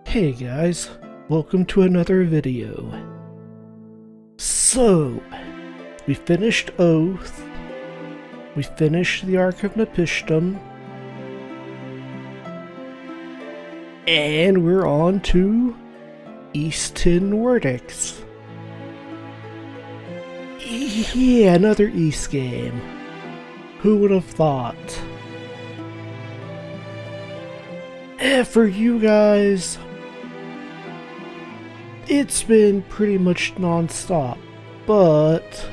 Hey guys, welcome to another video. So, we finished Oath, we finished the Ark of Nepistum, and we're on to Eastern Nordics. Yeah, another East game. Who would have thought? For you guys, it's been pretty much non-stop, but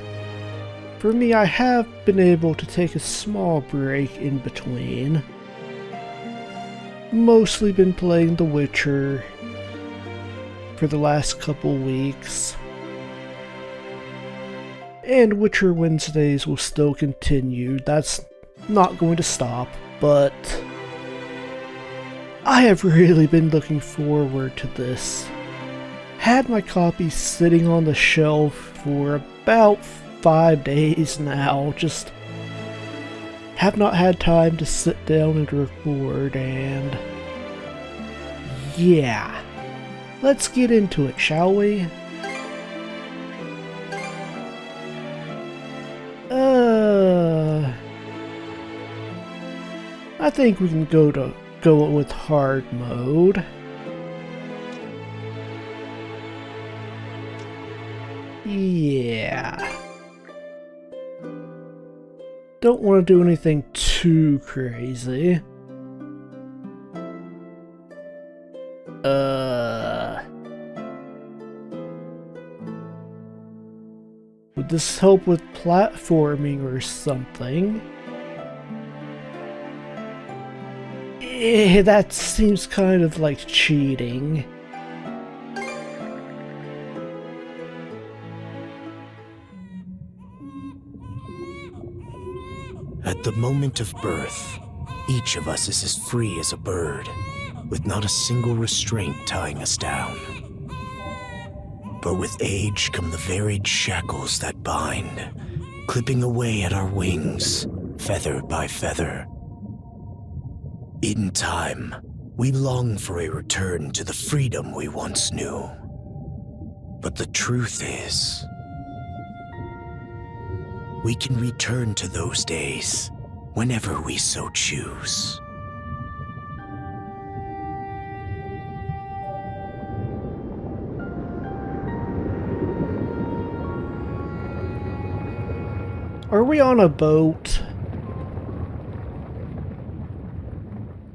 for me I have been able to take a small break in between. Mostly been playing The Witcher for the last couple weeks. And Witcher Wednesdays will still continue, that's not going to stop, but I have really been looking forward to this. Had my copy sitting on the shelf for about 5 days now, just have not had time to sit down and record, and yeah, let's get into it, shall we? I think we can go with hard mode. Yeah. Don't want to do anything too crazy. Would this help with platforming or something? That seems kind of like cheating. At the moment of birth, each of us is as free as a bird, with not a single restraint tying us down. But with age come the varied shackles that bind, clipping away at our wings, feather by feather. In time, we long for a return to the freedom we once knew. But the truth is, we can return to those days whenever we so choose. Are we on a boat?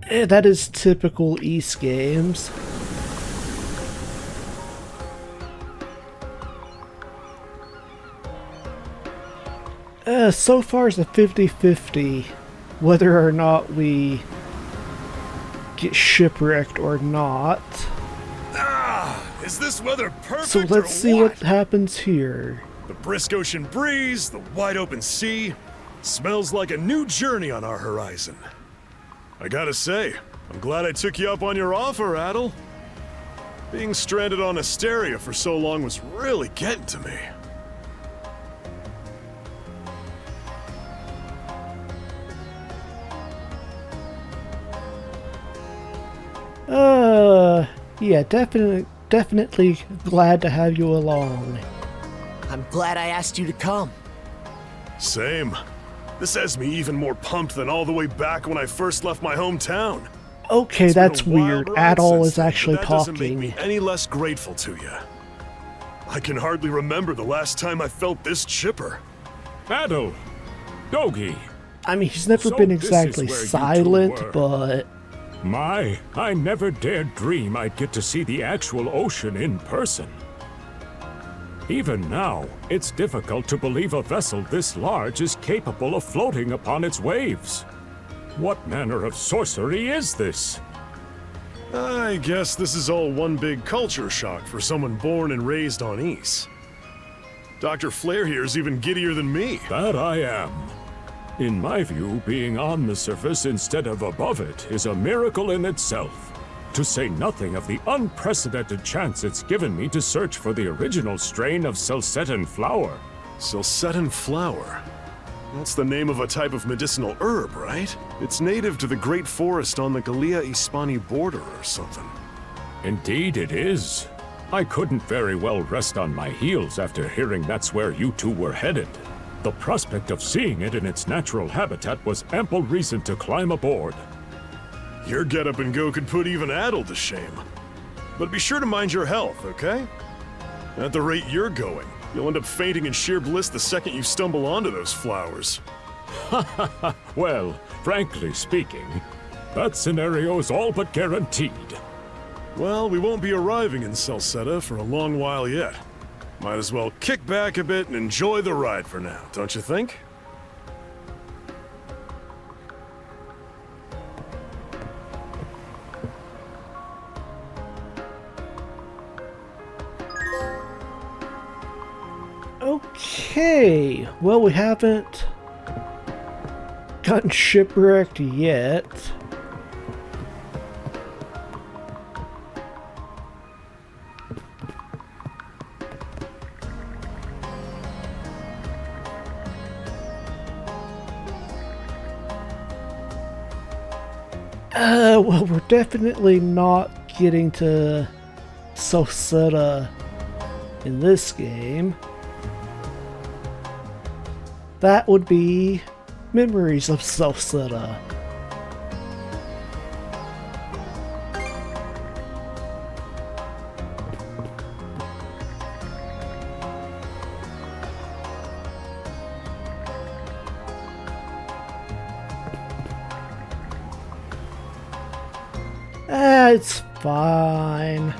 That is typical East games. So far it's a 50-50 whether or not we get shipwrecked or not. Is this weather perfect? So let's see what happens here. The brisk ocean breeze, the wide open sea. Smells like a new journey on our horizon. I gotta say, I'm glad I took you up on your offer, Adol. Being stranded on Asteria for so long was really getting to me. Yeah, definitely glad to have you along. I'm glad I asked you to come. Same. This has me even more pumped than all the way back when I first left my hometown. Okay, that's weird. Adol is actually talking. That doesn't make me talking. any less grateful to you. I can hardly remember the last time I felt this chipper. Adol! Dogi! I mean, he's never been exactly silent, but I never dared dream I'd get to see the actual ocean in person. Even now, it's difficult to believe a vessel this large is capable of floating upon its waves. What manner of sorcery is this? I guess this is all one big culture shock for someone born and raised on Ys. Dr. Flair here's even giddier than me. That I am. In my view, being on the surface instead of above it is a miracle in itself. To say nothing of the unprecedented chance it's given me to search for the original strain of Celcetan flower. Celcetan flower? That's the name of a type of medicinal herb, right? It's native to the Great Forest on the Gallia-Hispani border or something. Indeed it is. I couldn't very well rest on my heels after hearing that's where you two were headed. The prospect of seeing it in its natural habitat was ample reason to climb aboard. Your get-up and go could put even Adol to shame. But be sure to mind your health, okay? At the rate you're going, you'll end up fainting in sheer bliss the second you stumble onto those flowers. Well, frankly speaking, that scenario is all but guaranteed. Well, we won't be arriving in Celceta for a long while yet. Might as well kick back a bit and enjoy the ride for now, don't you think? Okay, well, we haven't gotten shipwrecked yet. Well, we're definitely not getting to Celceta in this game. That would be Memories of Celceta. It's fine.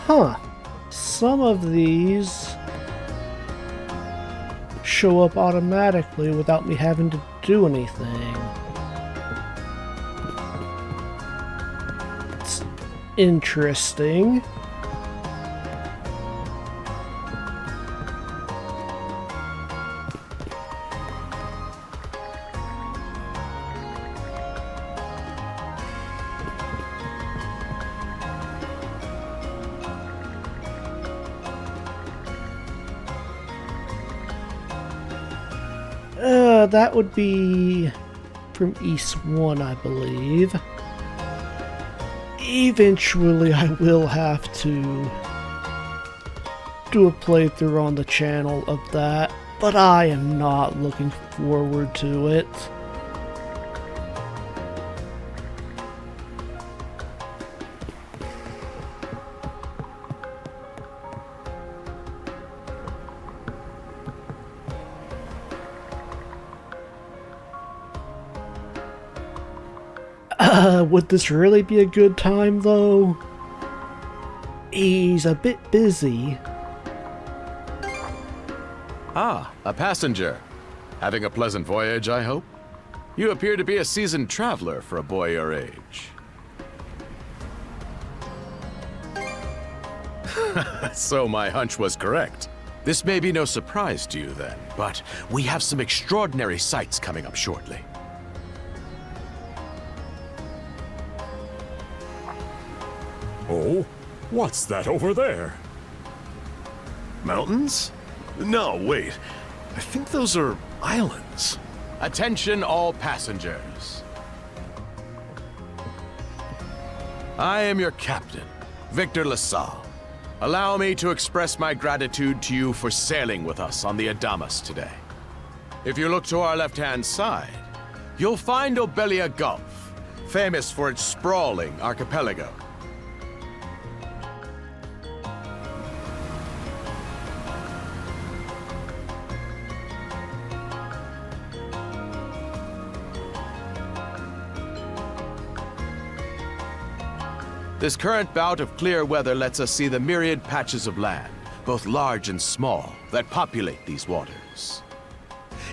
Huh. Some of these show up automatically without me having to do anything. It's interesting. That would be from East 1, I believe. Eventually, I will have to do a playthrough on the channel of that, but I am not looking forward to it. Would this really be a good time, though? He's a bit busy. Ah, a passenger. Having a pleasant voyage, I hope? You appear to be a seasoned traveler for a boy your age. So my hunch was correct. This may be no surprise to you then, but we have some extraordinary sights coming up shortly. Oh? What's that over there? Mountains? No, wait. I think those are islands. Attention all passengers. I am your captain, Victor LaSalle. Allow me to express my gratitude to you for sailing with us on the Adamas today. If you look to our left-hand side, you'll find Obelia Gulf, famous for its sprawling archipelago. This current bout of clear weather lets us see the myriad patches of land, both large and small, that populate these waters.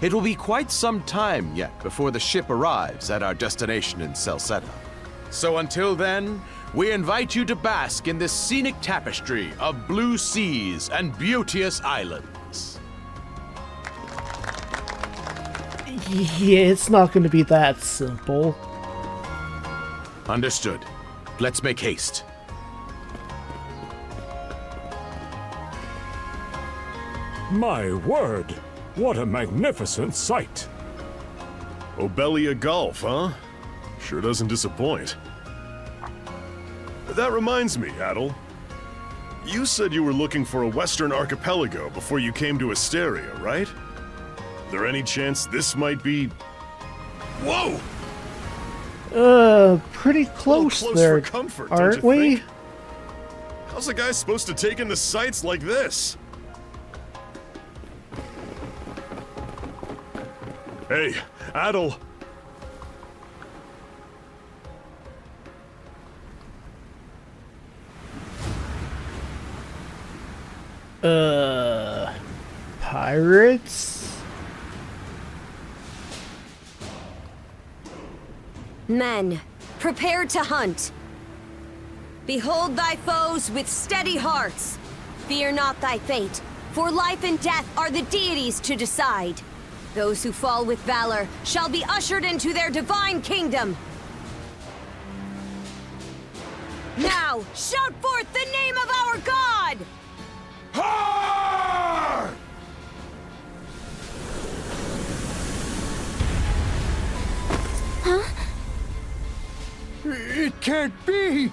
It will be quite some time yet before the ship arrives at our destination in Celceta. So until then, we invite you to bask in this scenic tapestry of blue seas and beauteous islands. Yeah, it's not going to be that simple. Understood. Let's make haste. My word! What a magnificent sight! Obelia Golf, huh? Sure doesn't disappoint. That reminds me, Adol. You said you were looking for a western archipelago before you came to Asteria, right? There any chance this might be... Whoa! Pretty close, close there, for comfort, don't aren't you we? think? How's a guy supposed to take in the sights like this? Hey, Adol. Pirates? Men, prepare to hunt. Behold thy foes with steady hearts. Fear not thy fate, for life and death are the deities to decide. Those who fall with valor shall be ushered into their divine kingdom. Now, shout forth the name of our god! Har! It can't be!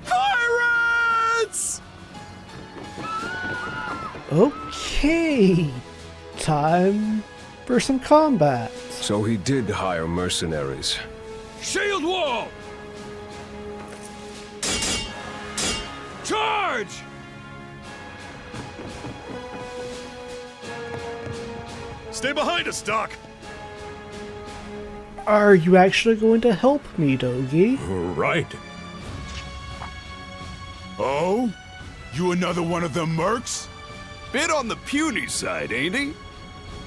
Pirates! Okay. Time for some combat. So he did hire mercenaries. Shield wall! Charge! Stay behind us, Doc! Are you actually going to help me, Dogi? Right. Oh? You another one of them mercs? Bit on the puny side, ain't he?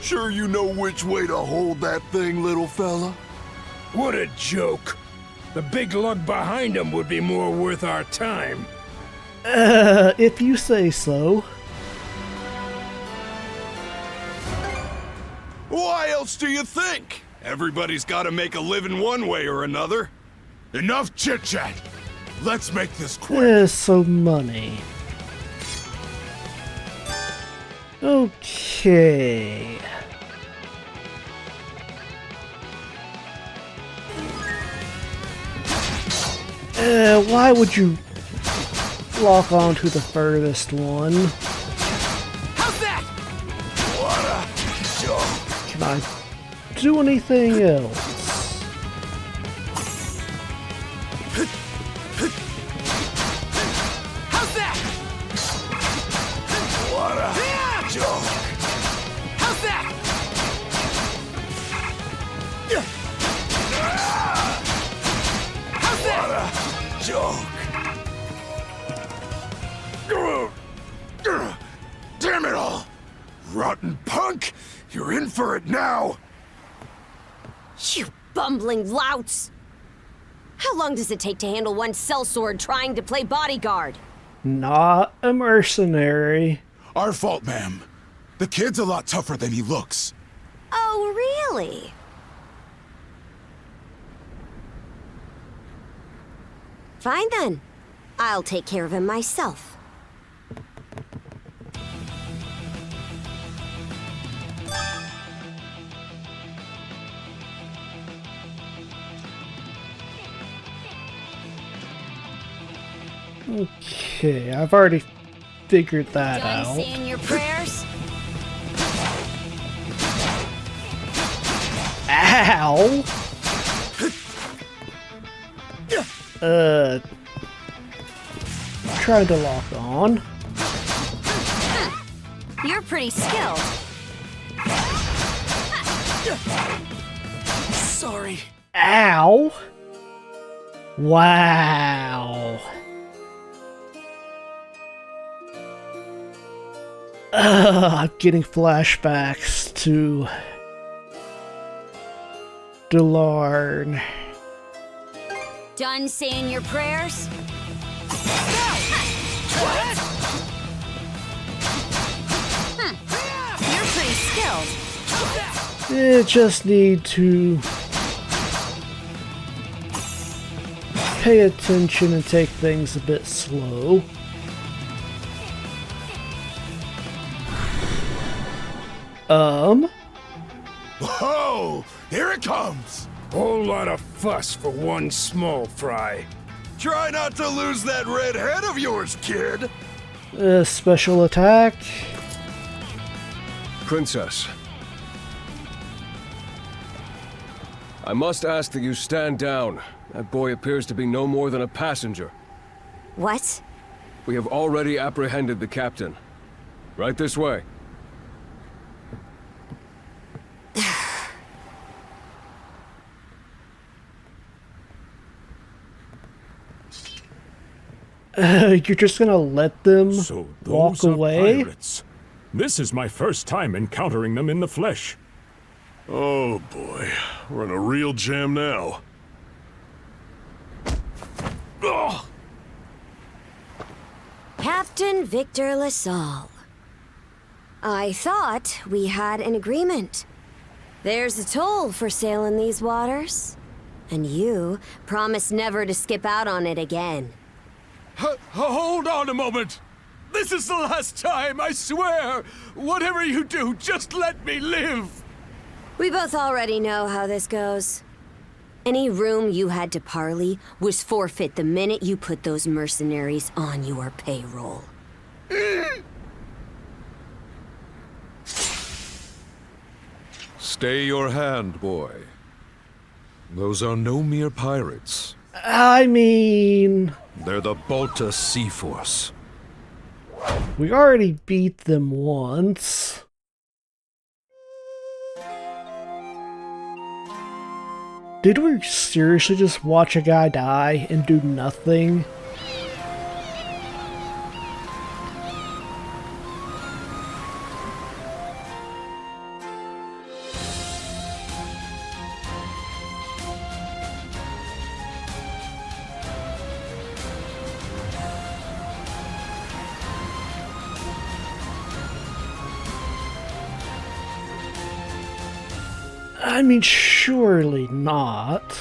Sure you know which way to hold that thing, little fella? What a joke. The big lug behind him would be more worth our time. If you say so. Why else do you think? Everybody's gotta make a living one way or another. Enough chit-chat. Let's make this quick. So money. Okay. Why would you lock on to the furthest one? How's that? What a joke. Can I do anything else? How's that? What a joke. How's that? How's that? What a joke. Damn it all! Rotten punk! You're in for it now! You bumbling louts! How long does it take to handle one sellsword trying to play bodyguard? Not a mercenary. Our fault, ma'am. The kid's a lot tougher than he looks. Oh, really? Fine then. I'll take care of him myself. Okay, I've already figured that Done out. saying your prayers? Ow! Trying to lock on. You're pretty skilled. Sorry. Ow! Wow. I'm getting flashbacks to Delarn. Done saying your prayers? You're pretty skilled. Just need to pay attention and take things a bit slow. Whoa! Here it comes! Whole lot of fuss for one small fry. Try not to lose that red head of yours, kid! Special attack. Princess. I must ask that you stand down. That boy appears to be no more than a passenger. What? We have already apprehended the captain. Right this way. You're just gonna let them So walk those are away? pirates. This is my first time encountering them in the flesh. Oh boy, we're in a real jam now. Ugh. Captain Victor LaSalle. I thought we had an agreement. There's a toll for sailing these waters. And you promised never to skip out on it again. Hold on a moment! This is the last time, I swear! Whatever you do, just let me live! We both already know how this goes. Any room you had to parley was forfeit the minute you put those mercenaries on your payroll. Stay your hand, boy. Those are no mere pirates. I mean, They're the Balta Sea Force. we already beat them once. Did we seriously just watch a guy die and do nothing? I mean, surely not.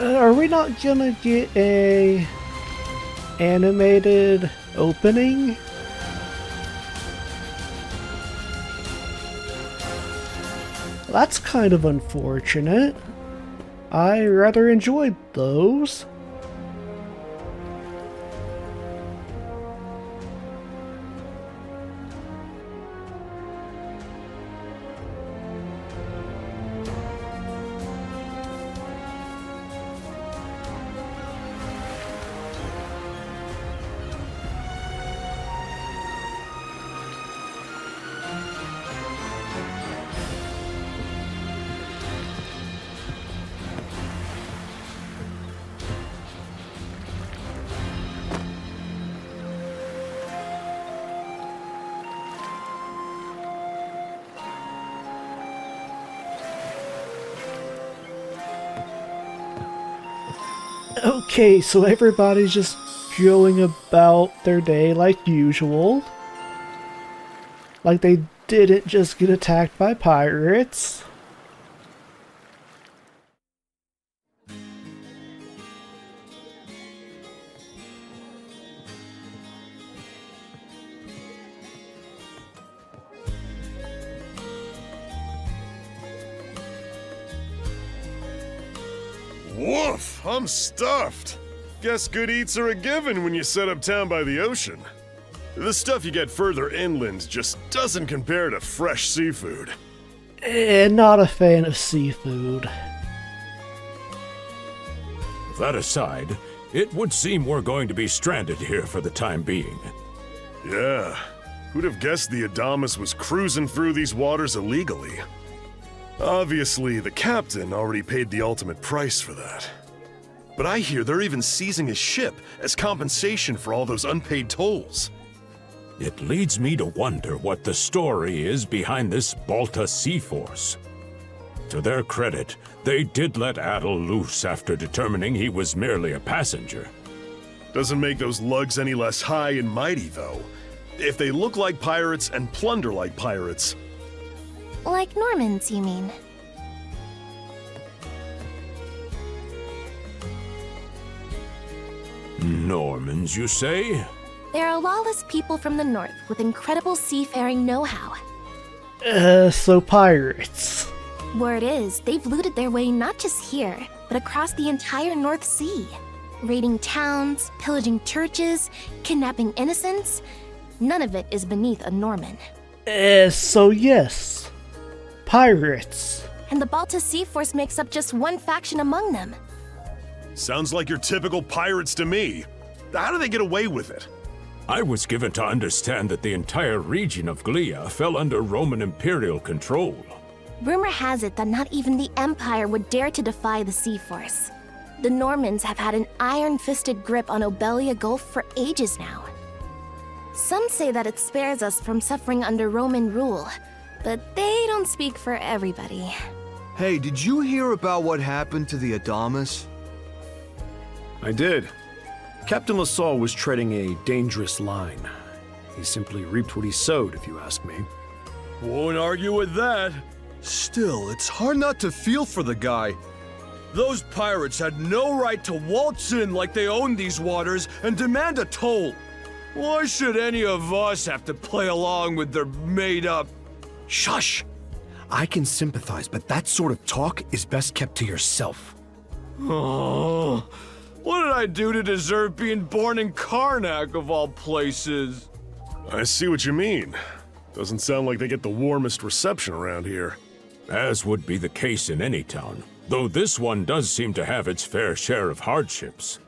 Are we not gonna get a animated opening? That's kind of unfortunate. I rather enjoyed those. Okay, so everybody's just going about their day like usual. Like they didn't just get attacked by pirates. Woof, I'm stuffed. Guess good eats are a given when you set up town by the ocean. The stuff you get further inland just doesn't compare to fresh seafood. Not a fan of seafood. That aside, it would seem we're going to be stranded here for the time being. Yeah, who'd have guessed the Adamas was cruising through these waters illegally? Obviously, the captain already paid the ultimate price for that. But I hear they're even seizing his ship as compensation for all those unpaid tolls. It leads me to wonder what the story is behind this Balta Sea Force. To their credit, they did let Adol loose after determining he was merely a passenger. Doesn't make those lugs any less high and mighty, though. If they look like pirates and plunder like pirates... Like Normans, you mean? Normans, you say? They're a lawless people from the north with incredible seafaring know-how. So pirates. Word is, they've looted their way not just here, but across the entire North Sea. Raiding towns, pillaging churches, kidnapping innocents. None of it is beneath a Norman. So yes. Pirates. And the Balta Sea Force makes up just one faction among them. Sounds like your typical pirates to me. How do they get away with it? I was given to understand that the entire region of Glia fell under Roman imperial control. Rumor has it that not even the Empire would dare to defy the Sea Force. The Normans have had an iron-fisted grip on Obelia Gulf for ages now. Some say that it spares us from suffering under Roman rule, but they don't speak for everybody. Hey, did you hear about what happened to the Adamas? I did. Captain LaSalle was treading a dangerous line. He simply reaped what he sowed, if you ask me. Won't argue with that. Still, it's hard not to feel for the guy. Those pirates had no right to waltz in like they owned these waters and demand a toll. Why should any of us have to play along with their made-up... Shush! I can sympathize, but that sort of talk is best kept to yourself. Oh, what did I do to deserve being born in Carnac, of all places? I see what you mean. Doesn't sound like they get the warmest reception around here. As would be the case in any town, though this one does seem to have its fair share of hardships.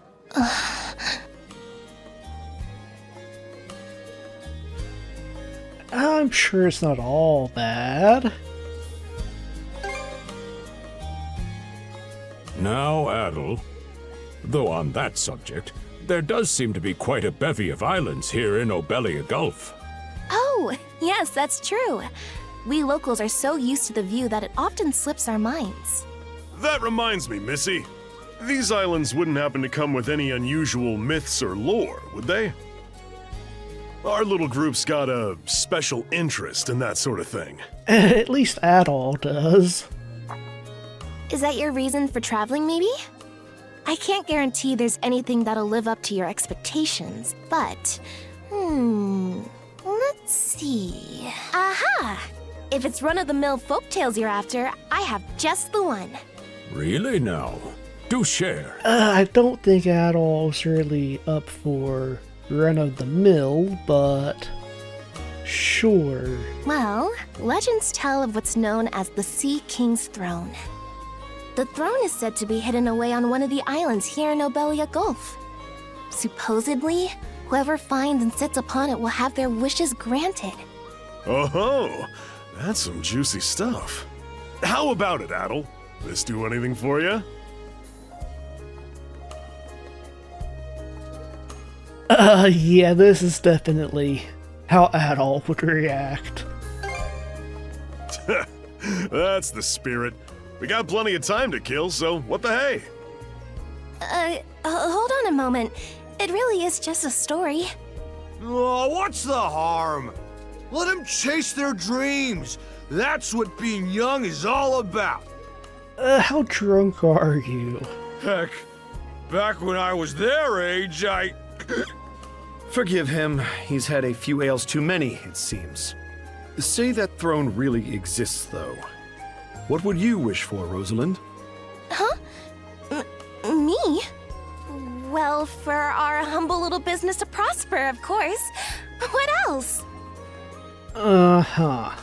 I'm sure it's not all bad. Now, Adol, though on that subject, there does seem to be quite a bevy of islands here in Obelia Gulf. Oh, yes, that's true. We locals are so used to the view that it often slips our minds. That reminds me, Missy. These islands wouldn't happen to come with any unusual myths or lore, would they? Our little group's got a special interest in that sort of thing. At least Adol does. Is that your reason for traveling, maybe? I can't guarantee there's anything that'll live up to your expectations, but... let's see... Aha! If it's run-of-the-mill folktales you're after, I have just the one. Really now? Do share. I don't think Adol's really up for run-of-the-mill, but... sure. Well, legends tell of what's known as the Sea King's Throne. The throne is said to be hidden away on one of the islands here in Obelia Gulf. Supposedly, whoever finds and sits upon it will have their wishes granted. Oh-ho! That's some juicy stuff. How about it, Adol? This do anything for you? Yeah, this is definitely how Adol would react. That's the spirit. We got plenty of time to kill, so what the hey? Hold on a moment. It really is just a story. Oh, what's the harm? Let them chase their dreams. That's what being young is all about. How drunk are you? Heck, back when I was their age, I... Forgive him. He's had a few ales too many, it seems. Say that throne really exists, though. What would you wish for, Rosalind? Huh? for our humble little business to prosper, of course. What else? Uh-huh.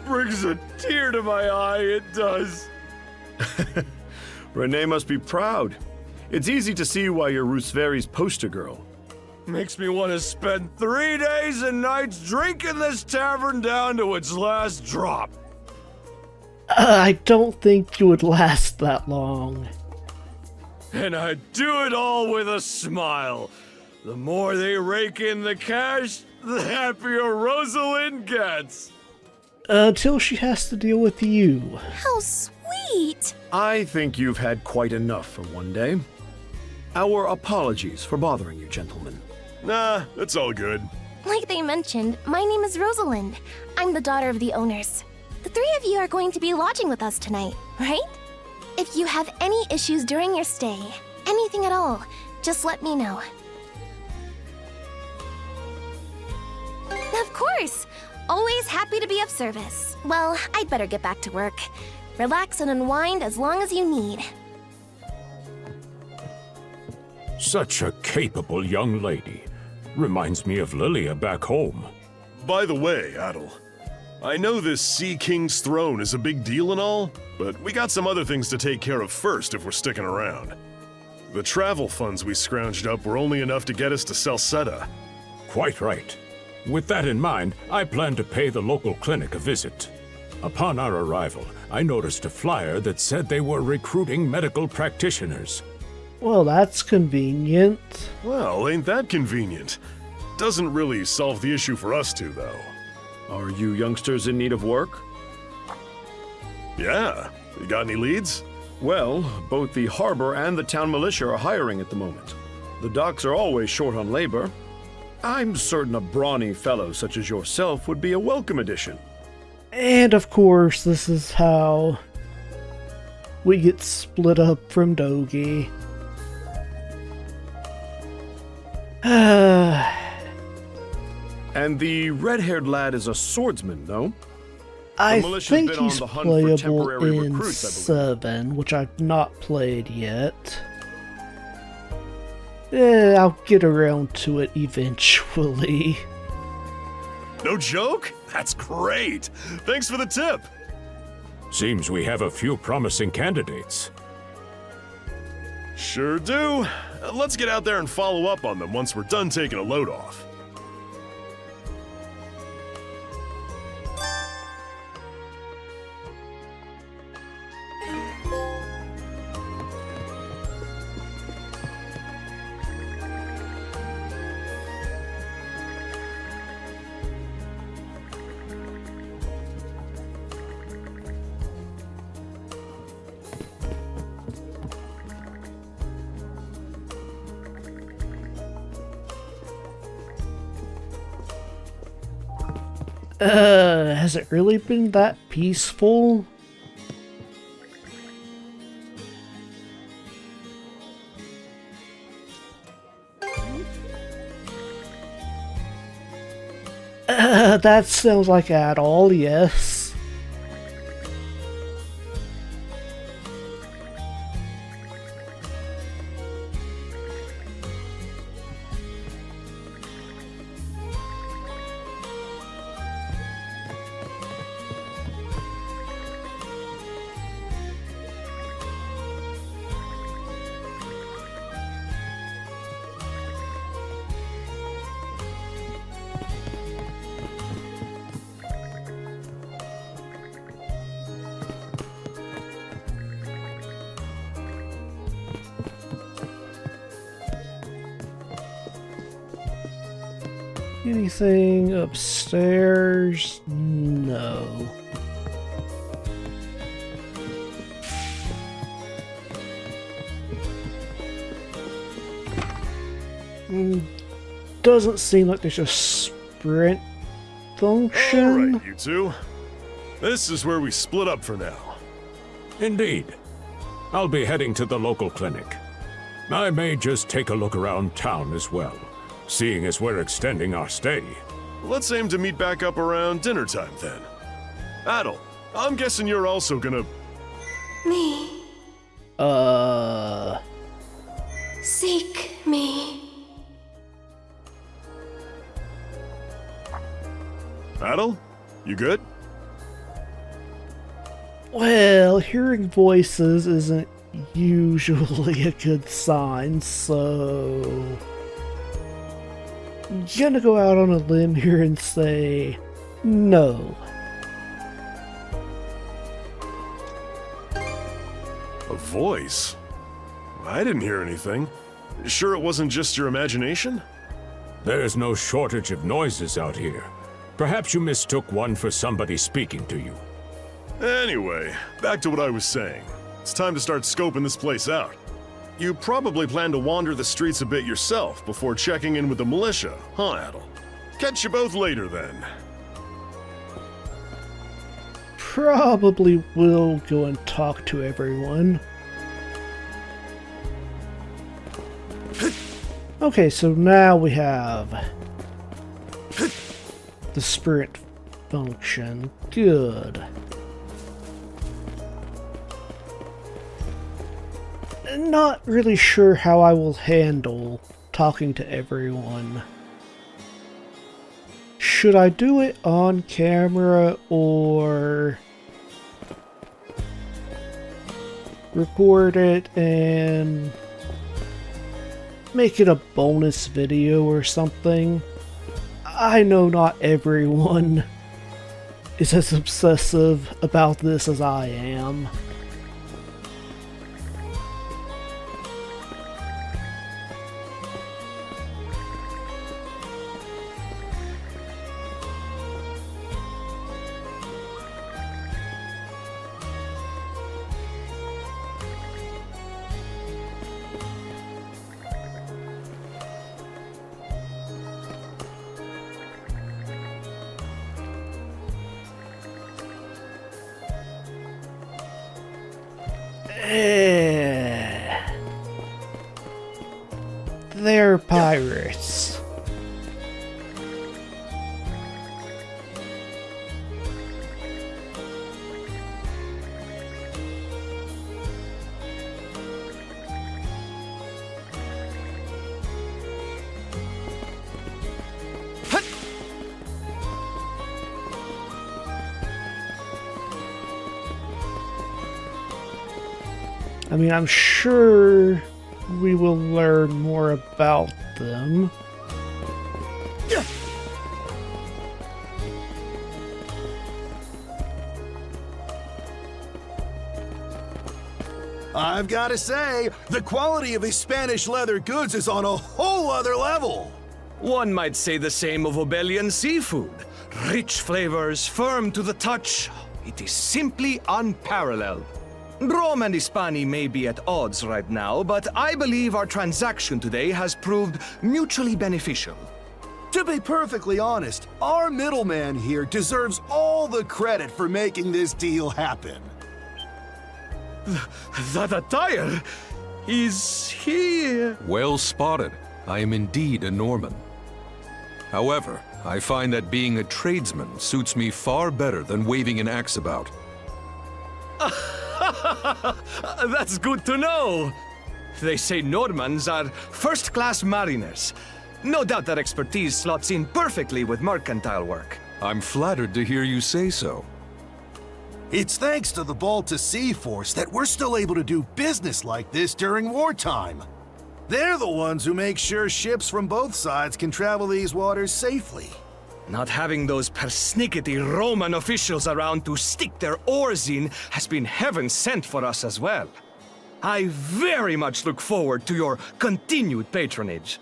Brings a tear to my eye, it does. Renee must be proud. It's easy to see why you're Rooseveri's poster girl. Makes me want to spend 3 days and nights drinking this tavern down to its last drop. I don't think you would last that long. And I do it all with a smile. The more they rake in the cash, the happier Rosalind gets. Until she has to deal with you. How sweet! I think you've had quite enough for one day. Our apologies for bothering you, gentlemen. Nah, it's all good. Like they mentioned, my name is Rosalind. I'm the daughter of the owners. The three of you are going to be lodging with us tonight, right? If you have any issues during your stay, anything at all, just let me know. Of course! Always happy to be of service. Well, I'd better get back to work. Relax and unwind as long as you need. Such a capable young lady. Reminds me of Lilia back home. By the way, Adol, I know this Sea King's throne is a big deal and all, but we got some other things to take care of first if we're sticking around. The travel funds we scrounged up were only enough to get us to Salsetta. Quite right. With that in mind, I plan to pay the local clinic a visit. Upon our arrival, I noticed a flyer that said they were recruiting medical practitioners. Well, that's convenient. Well, ain't that convenient? Doesn't really solve the issue for us two, though. Are you youngsters in need of work? Yeah. You got any leads? Well, both the harbor and the town militia are hiring at the moment. The docks are always short on labor. I'm certain a brawny fellow such as yourself would be a welcome addition. And of course, this is how we get split up from Dogi. And the red-haired lad is a swordsman, no? I militia's think been on he's the hunt for playable temporary in recruits, I believe. 7, which I've not played yet. I'll get around to it eventually. No joke? That's great! Thanks for the tip! Seems we have a few promising candidates. Sure do. Let's get out there and follow up on them once we're done taking a load off. Has it really been that peaceful? That sounds like Adol, yes. Anything upstairs? No. Doesn't seem like there's a sprint function. Alright, you two. This is where we split up for now. Indeed. I'll be heading to the local clinic. I may just take a look around town as well, seeing as we're extending our stay. Let's aim to meet back up around dinner time then. Adol, I'm guessing you're also gonna... Me. Seek me. Adol, you good? Well, hearing voices isn't usually a good sign, so I'm gonna go out on a limb here and say no. A voice? I didn't hear anything. Sure it wasn't just your imagination? There's no shortage of noises out here. Perhaps you mistook one for somebody speaking to you. Anyway, back to what I was saying. It's time to start scoping this place out. You probably plan to wander the streets a bit yourself before checking in with the militia, huh, Adol? Catch you both later, then. Probably will go and talk to everyone. Okay, so now we have the sprint function. Good. Not really sure how I will handle talking to everyone. Should I do it on camera or record it and make it a bonus video or something? I know not everyone is as obsessive about this as I am. They're pirates. I mean, I'm sure we will learn more about them. I've got to say, the quality of these Spanish leather goods is on a whole other level. One might say the same of Obelian seafood. Rich flavors, firm to the touch. It is simply unparalleled. Rome and Hispani may be at odds right now, but I believe our transaction today has proved mutually beneficial. To be perfectly honest, our middleman here deserves all the credit for making this deal happen. That attire is here. Well spotted. I am indeed a Norman. However, I find that being a tradesman suits me far better than waving an axe about. That's good to know. They say Normans are first-class mariners. No doubt that expertise slots in perfectly with mercantile work. I'm flattered to hear you say so. It's thanks to the Balta Sea Force that we're still able to do business like this during wartime. They're the ones who make sure ships from both sides can travel these waters safely. Not having those persnickety Roman officials around to stick their oars in has been heaven sent for us as well. I very much look forward to your continued patronage.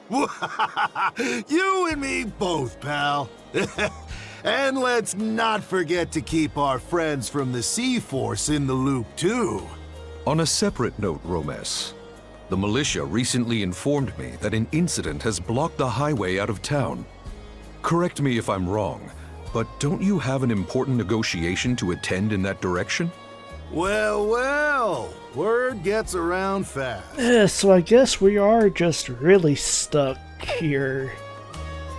You and me both, pal. And let's not forget to keep our friends from the Sea Force in the loop, too. On a separate note, Romes, the militia recently informed me that an incident has blocked the highway out of town. Correct me if I'm wrong, but don't you have an important negotiation to attend in that direction? Well, well, word gets around fast. So I guess we are just really stuck here.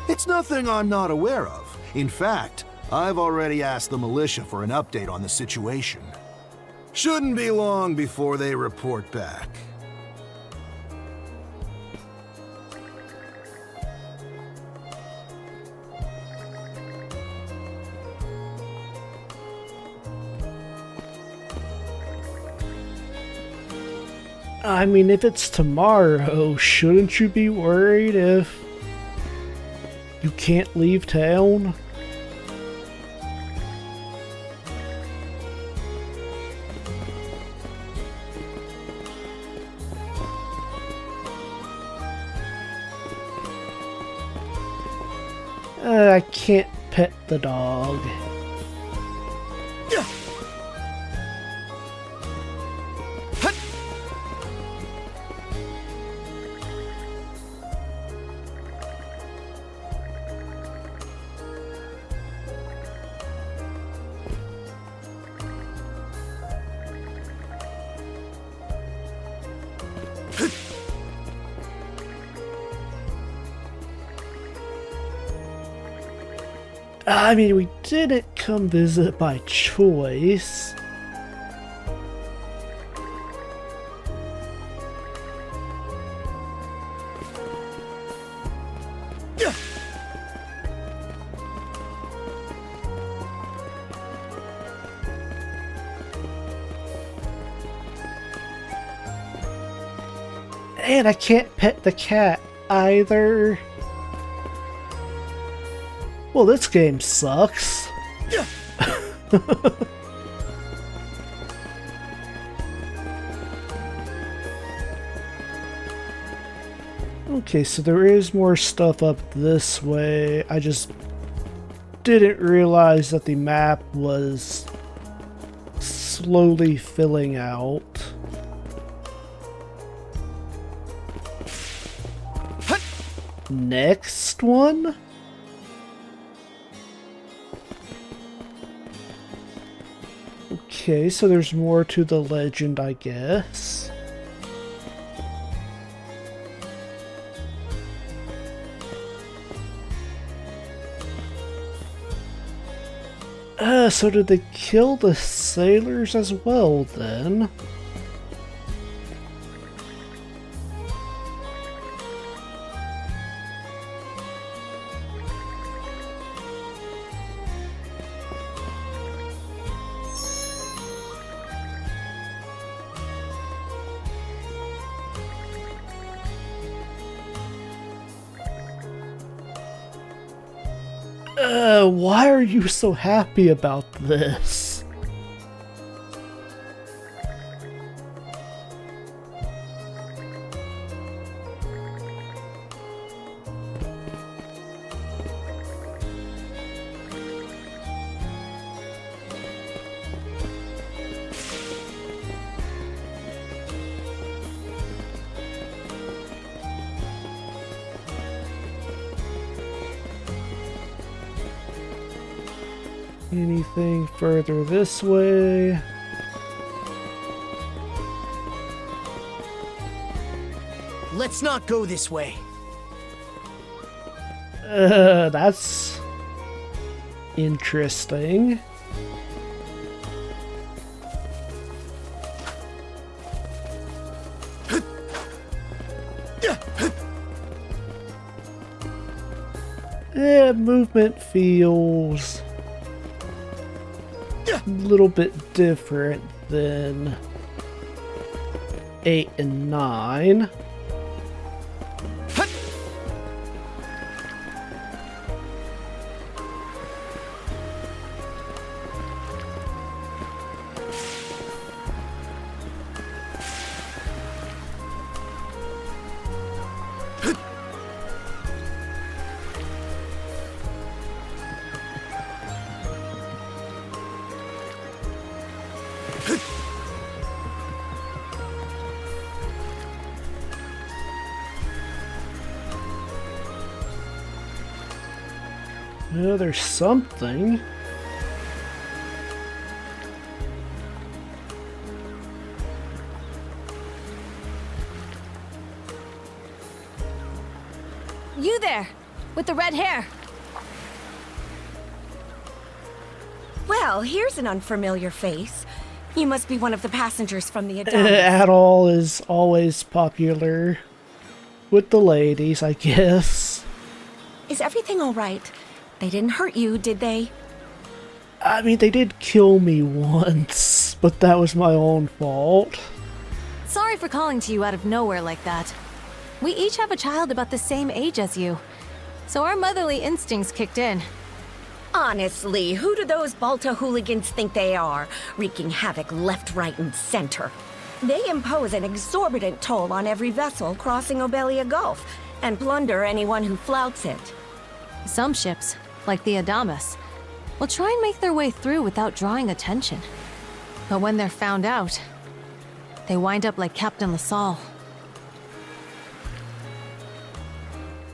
It's nothing I'm not aware of. In fact, I've already asked the militia for an update on the situation. Shouldn't be long before they report back. I mean, if it's tomorrow, shouldn't you be worried if you can't leave town? I can't pet the dog. I mean, we didn't come visit by choice. And I can't pet the cat either. Well, this game sucks. Okay, so there is more stuff up this way. I just didn't realize that the map was slowly filling out. Next one? Okay, so there's more to the legend, I guess. So did they kill the sailors as well, then? Why are you so happy about this? Anything further this way? Let's not go this way. That's interesting. Movement feels a little bit different than 8 and 9. Oh, there's something. You there, with the red hair. Well, here's an unfamiliar face. You must be one of the passengers from the Adol. Adol is always popular with the ladies, I guess. Is everything all right? They didn't hurt you, did they? I mean, they did kill me once, but that was my own fault. Sorry for calling to you out of nowhere like that. We each have a child about the same age as you, so our motherly instincts kicked in. Honestly, who do those Balta hooligans think they are, wreaking havoc left, right, and center? They impose an exorbitant toll on every vessel crossing Obelia Gulf, and plunder anyone who flouts it. Some ships, like the Adamas, will try and make their way through without drawing attention. But when they're found out, they wind up like Captain LaSalle.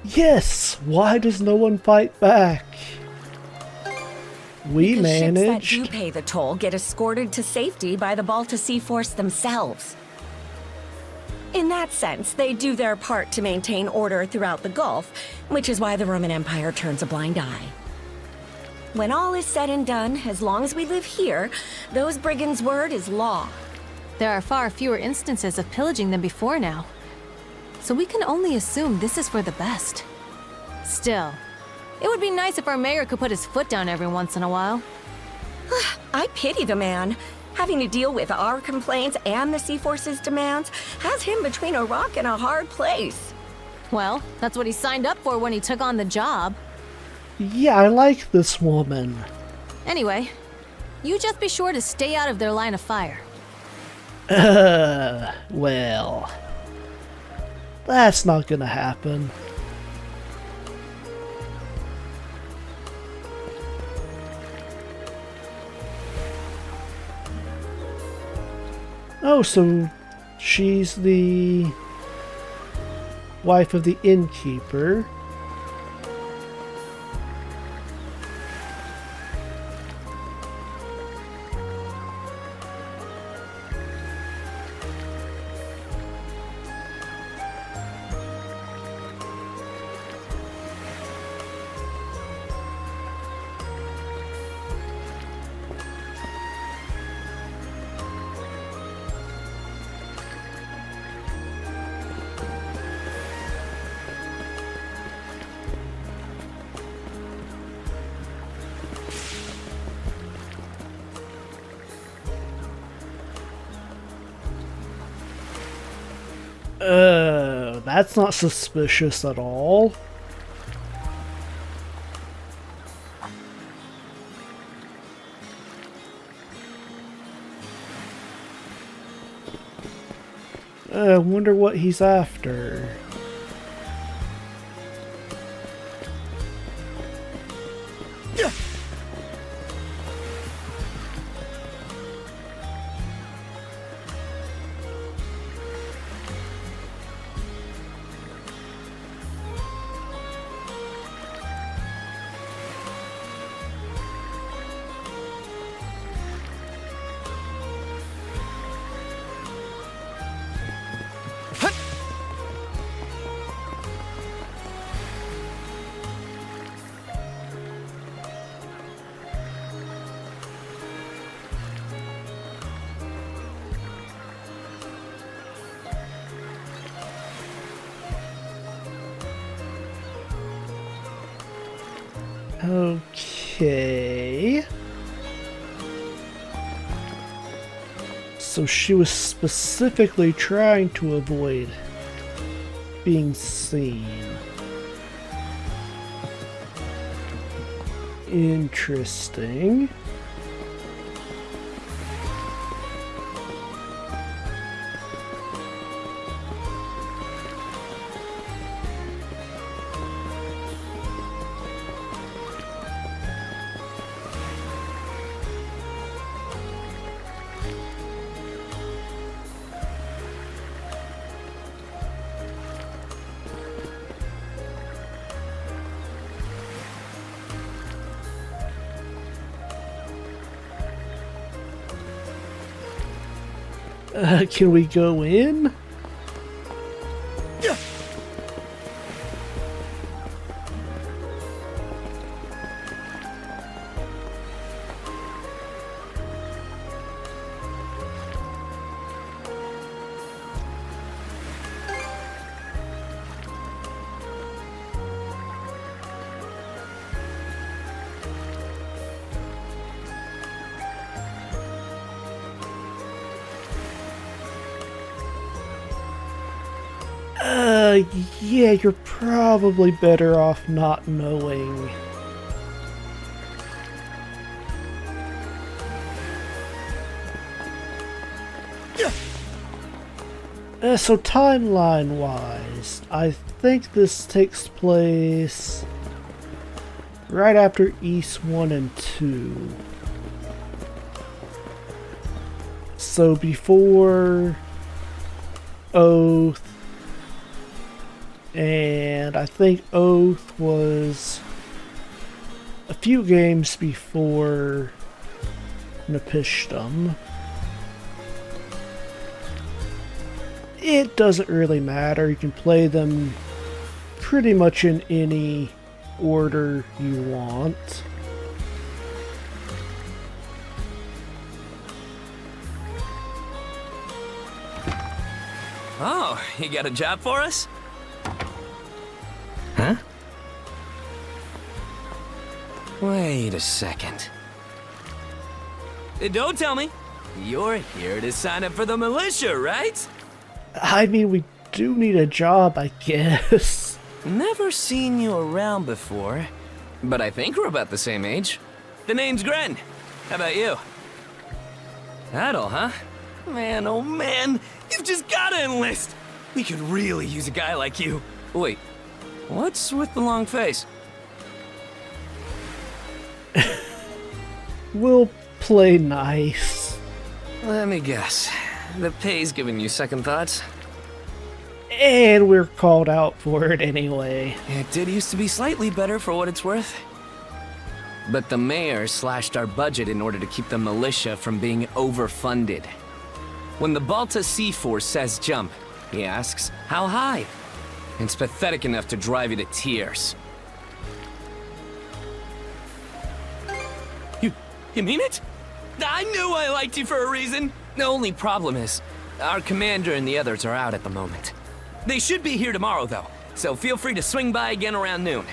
Yes! Why does no one fight back? We because managed. Ships that do pay the toll get escorted to safety by the Balta Sea Force themselves. In that sense, they do their part to maintain order throughout the Gulf, which is why the Roman Empire turns a blind eye. When all is said and done, as long as we live here, those brigands' word is law. There are far fewer instances of pillaging than before now, so we can only assume this is for the best. Still, it would be nice if our mayor could put his foot down every once in a while. I pity the man. Having to deal with our complaints and the Sea Force's demands has him between a rock and a hard place. Well, that's what he signed up for when he took on the job. Yeah, I like this woman. Anyway, you just be sure to stay out of their line of fire. Well, that's not gonna happen. Oh, so she's the wife of the innkeeper. That's not suspicious at all. I wonder what he's after. Okay. So she was specifically trying to avoid being seen. Interesting. Can we go in? Yeah, you're probably better off not knowing. So timeline-wise, I think this takes place right after East 1 and 2. So before Oath, and I think Oath was a few games before Nepishtim. It doesn't really matter, you can play them pretty much in any order you want. Oh, you got a job for us? Huh? Wait a second. Don't tell me. You're here to sign up for the militia, right? I mean, we do need a job, I guess. Never seen you around before, but I think we're about the same age. The name's Gren. How about you? Adol, huh? Man, oh man, you've just gotta enlist. We could really use a guy like you. Wait, what's with the long face? We'll play nice. Let me guess. The pay's giving you second thoughts? And we're called out for it anyway. It did used to be slightly better for what it's worth. But the mayor slashed our budget in order to keep the militia from being overfunded. When the Balta Sea Force says jump, he asks, how high? It's pathetic enough to drive you to tears. You mean it? I knew I liked you for a reason! The only problem is, our commander and the others are out at the moment. They should be here tomorrow, though, so feel free to swing by again around noon.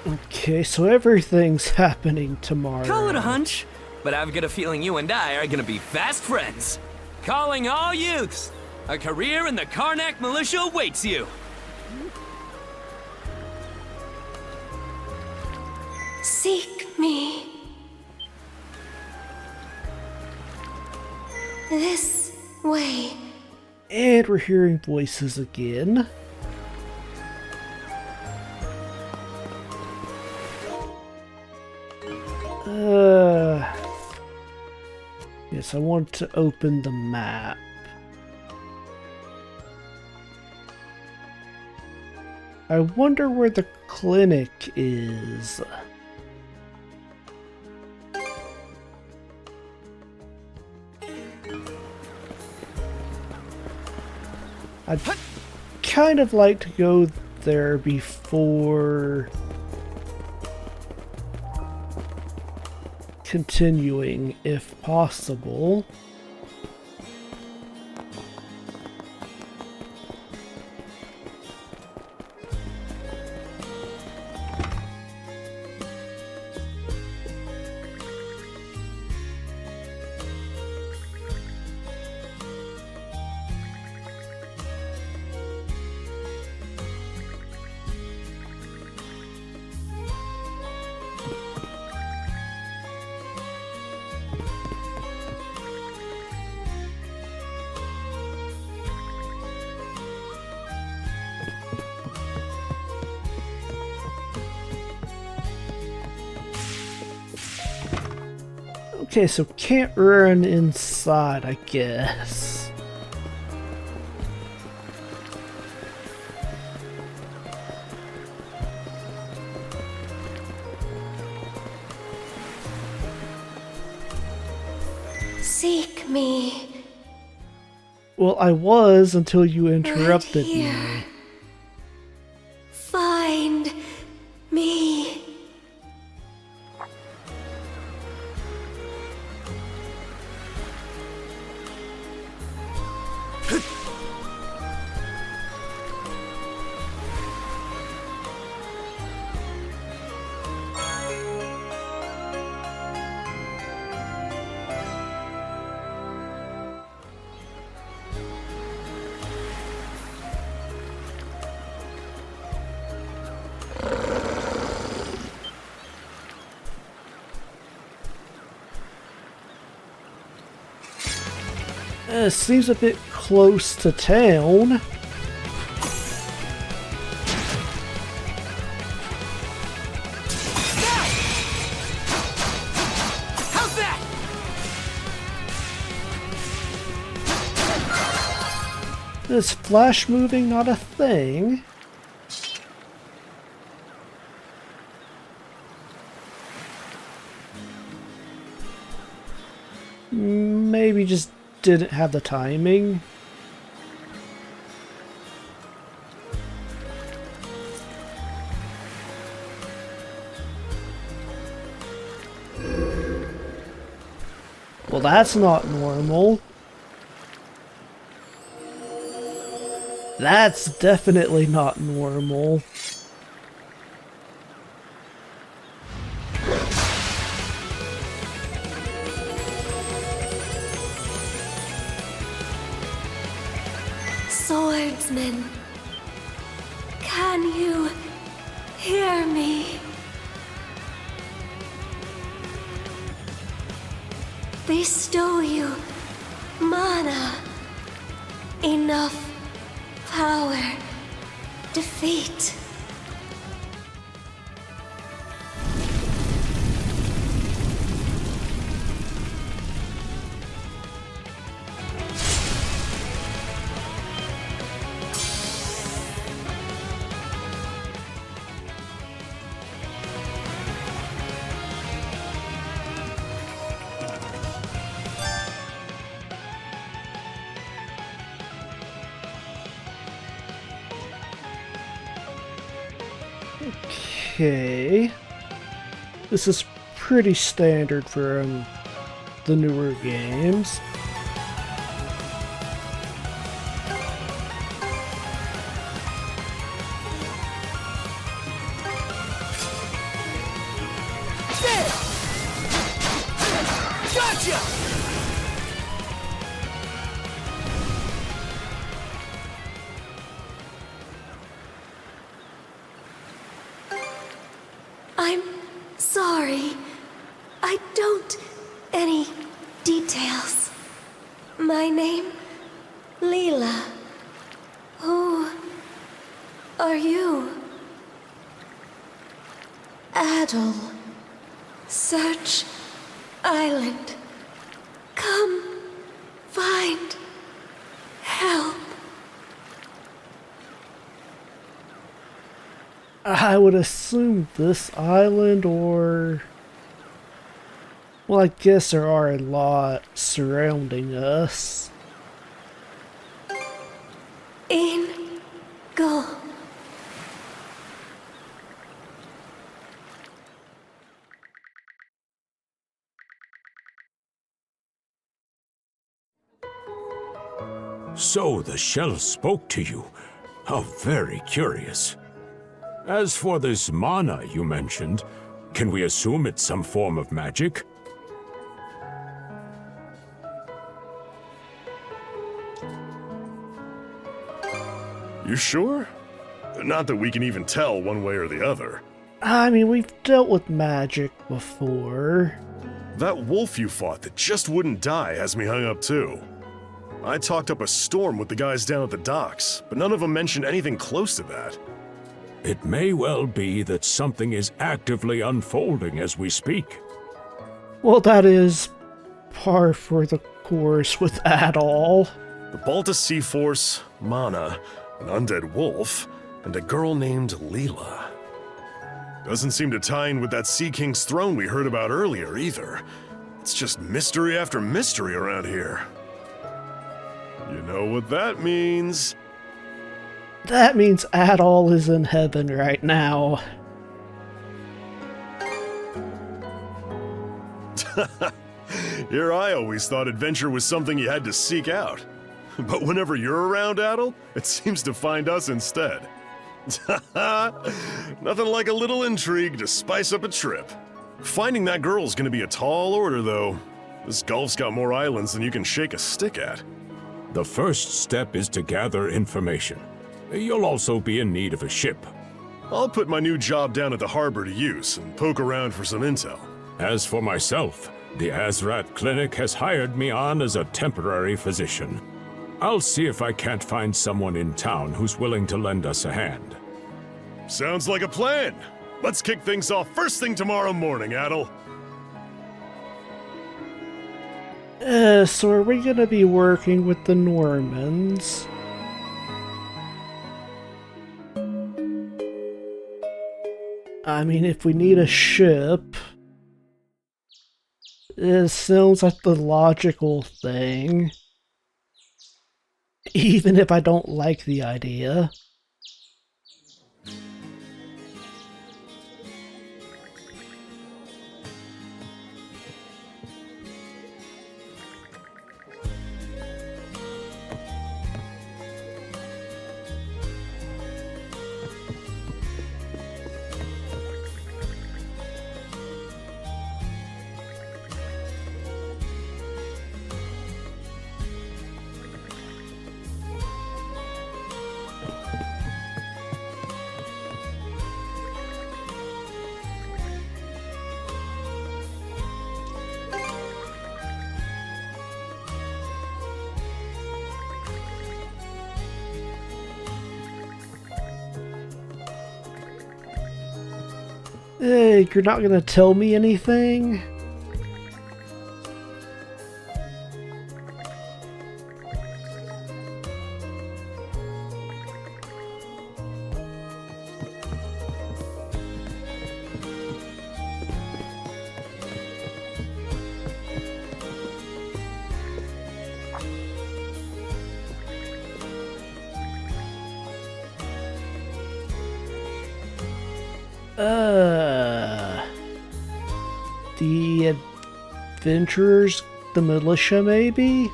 Okay, so everything's happening tomorrow. Call it a hunch, but I've got a feeling you and I are gonna be fast friends. Calling all youths! A career in the Carnac militia awaits you! Seek me. This way. And we're hearing voices again. Yes, I want to open the map. I wonder where the clinic is. I'd kind of like to go there before continuing, if possible. Okay, so can't run inside, I guess. Seek me. Well, I was until you interrupted me. Find me. Seems a bit close to town. How's that? Is flash moving not a thing? Maybe just didn't have the timing. Well, that's not normal. That's definitely not normal. Swordsman, can you hear me? They stole you mana, enough power, defeat. Okay. This is pretty standard for the newer games. Gotcha! I'm sorry. I don't... any details. My name? Leela. Who are you? Adol. Search Island. Come find help. I would assume this island, or... well, I guess there are a lot surrounding us. Go. So the shell spoke to you. How very curious. As for this mana you mentioned, can we assume it's some form of magic? You sure? Not that we can even tell one way or the other. I mean, we've dealt with magic before. That wolf you fought that just wouldn't die has me hung up too. I talked up a storm with the guys down at the docks, but none of them mentioned anything close to that. It may well be that something is actively unfolding as we speak. Well, that is par for the course with Adol. The Balta Sea Force, Mana, an undead wolf, and a girl named Leela. Doesn't seem to tie in with that Sea King's throne we heard about earlier either. It's just mystery after mystery around here. You know what that means. That means Adol is in heaven right now. Here I always thought adventure was something you had to seek out. But whenever you're around, Adol, it seems to find us instead. Nothing like a little intrigue to spice up a trip. Finding that girl's gonna be a tall order, though. This gulf's got more islands than you can shake a stick at. The first step is to gather information. You'll also be in need of a ship. I'll put my new job down at the harbor to use and poke around for some intel. As for myself, The Azrat Clinic has hired me on as a temporary physician. I'll see if I can't find someone in town who's willing to lend us a hand. Sounds like a plan. Let's kick things off first thing tomorrow morning, Adol. So are we gonna be working with the Normans? I mean, if we need a ship, it sounds like the logical thing. Even if I don't like the idea. Hey, you're not gonna tell me anything? The adventurers, the militia, maybe?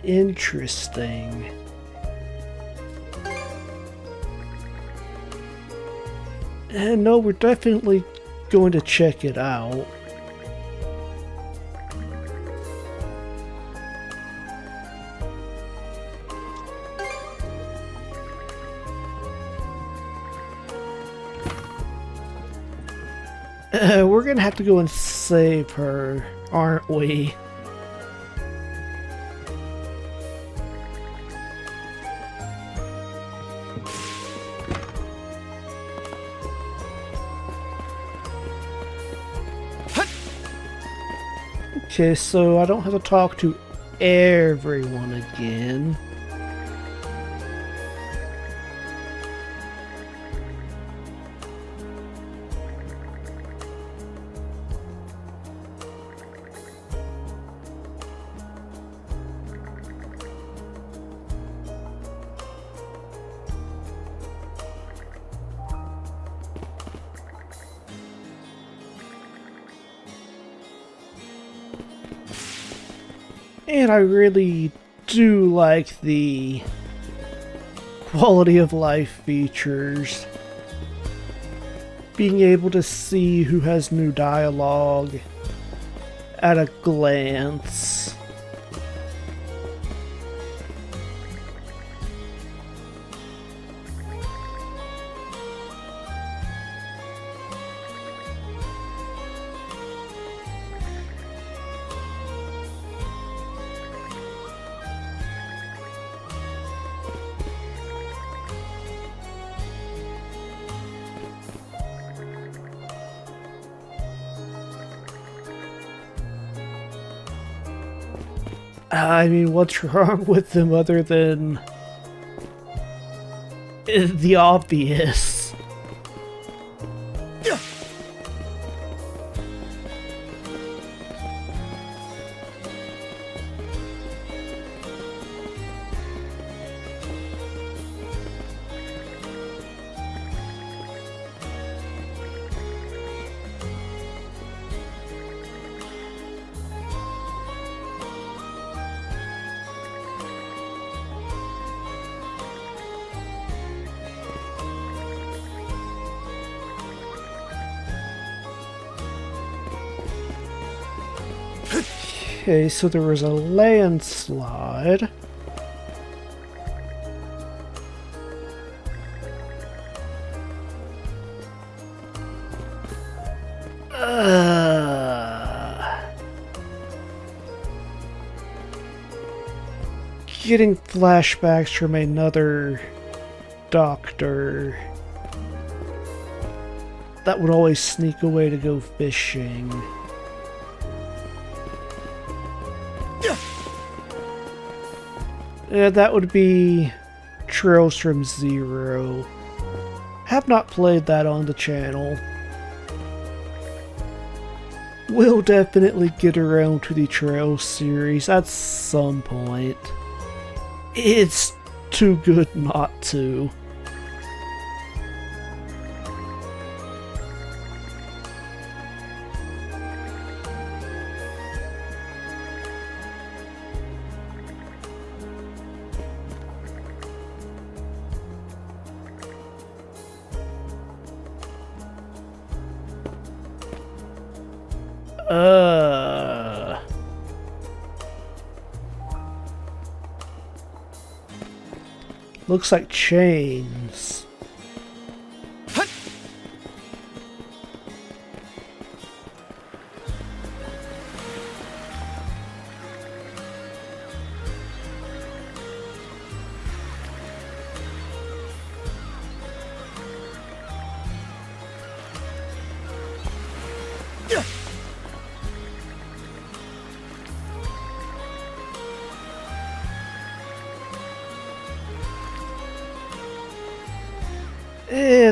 Interesting. No, we're definitely going to check it out. We're gonna have to go and save her, aren't we? Okay, so I don't have to talk to everyone again. And I really do like the quality of life features. Being able to see who has new dialogue at a glance. I mean, what's wrong with them other than the obvious? Okay, so there was a landslide. Getting flashbacks from another doctor that would always sneak away to go fishing. That would be Trails from Zero. Have not played that on the channel. We'll definitely get around to the Trails series at some point. It's too good not to. Looks like chains.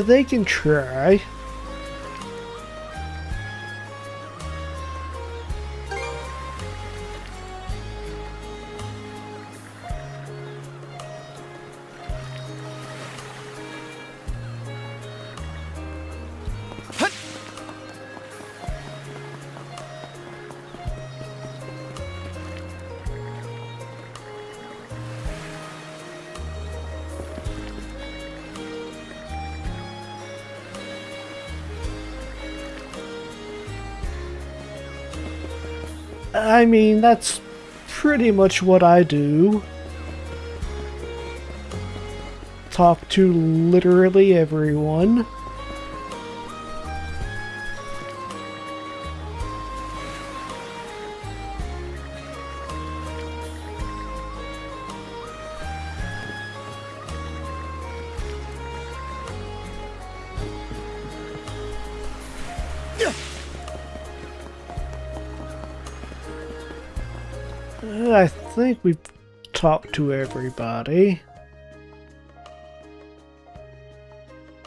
They can try. I mean, that's pretty much what I do. Talk to literally everyone. I think we've talked to everybody.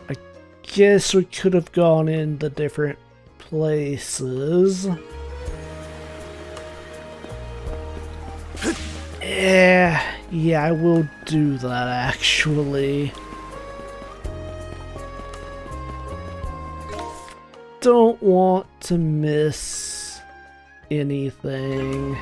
I guess we could have gone in the different places. Yeah, I will do that actually. Don't want to miss anything.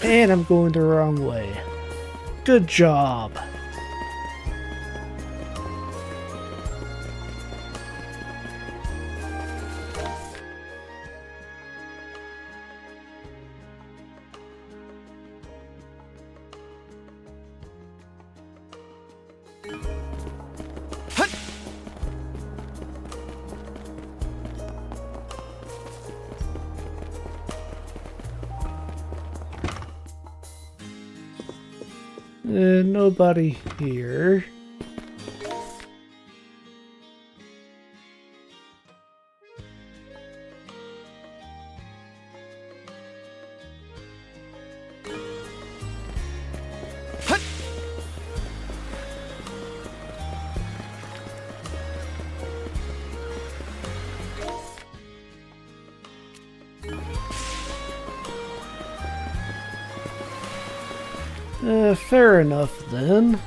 And I'm going the wrong way. Good job. Nobody here. Fair enough then.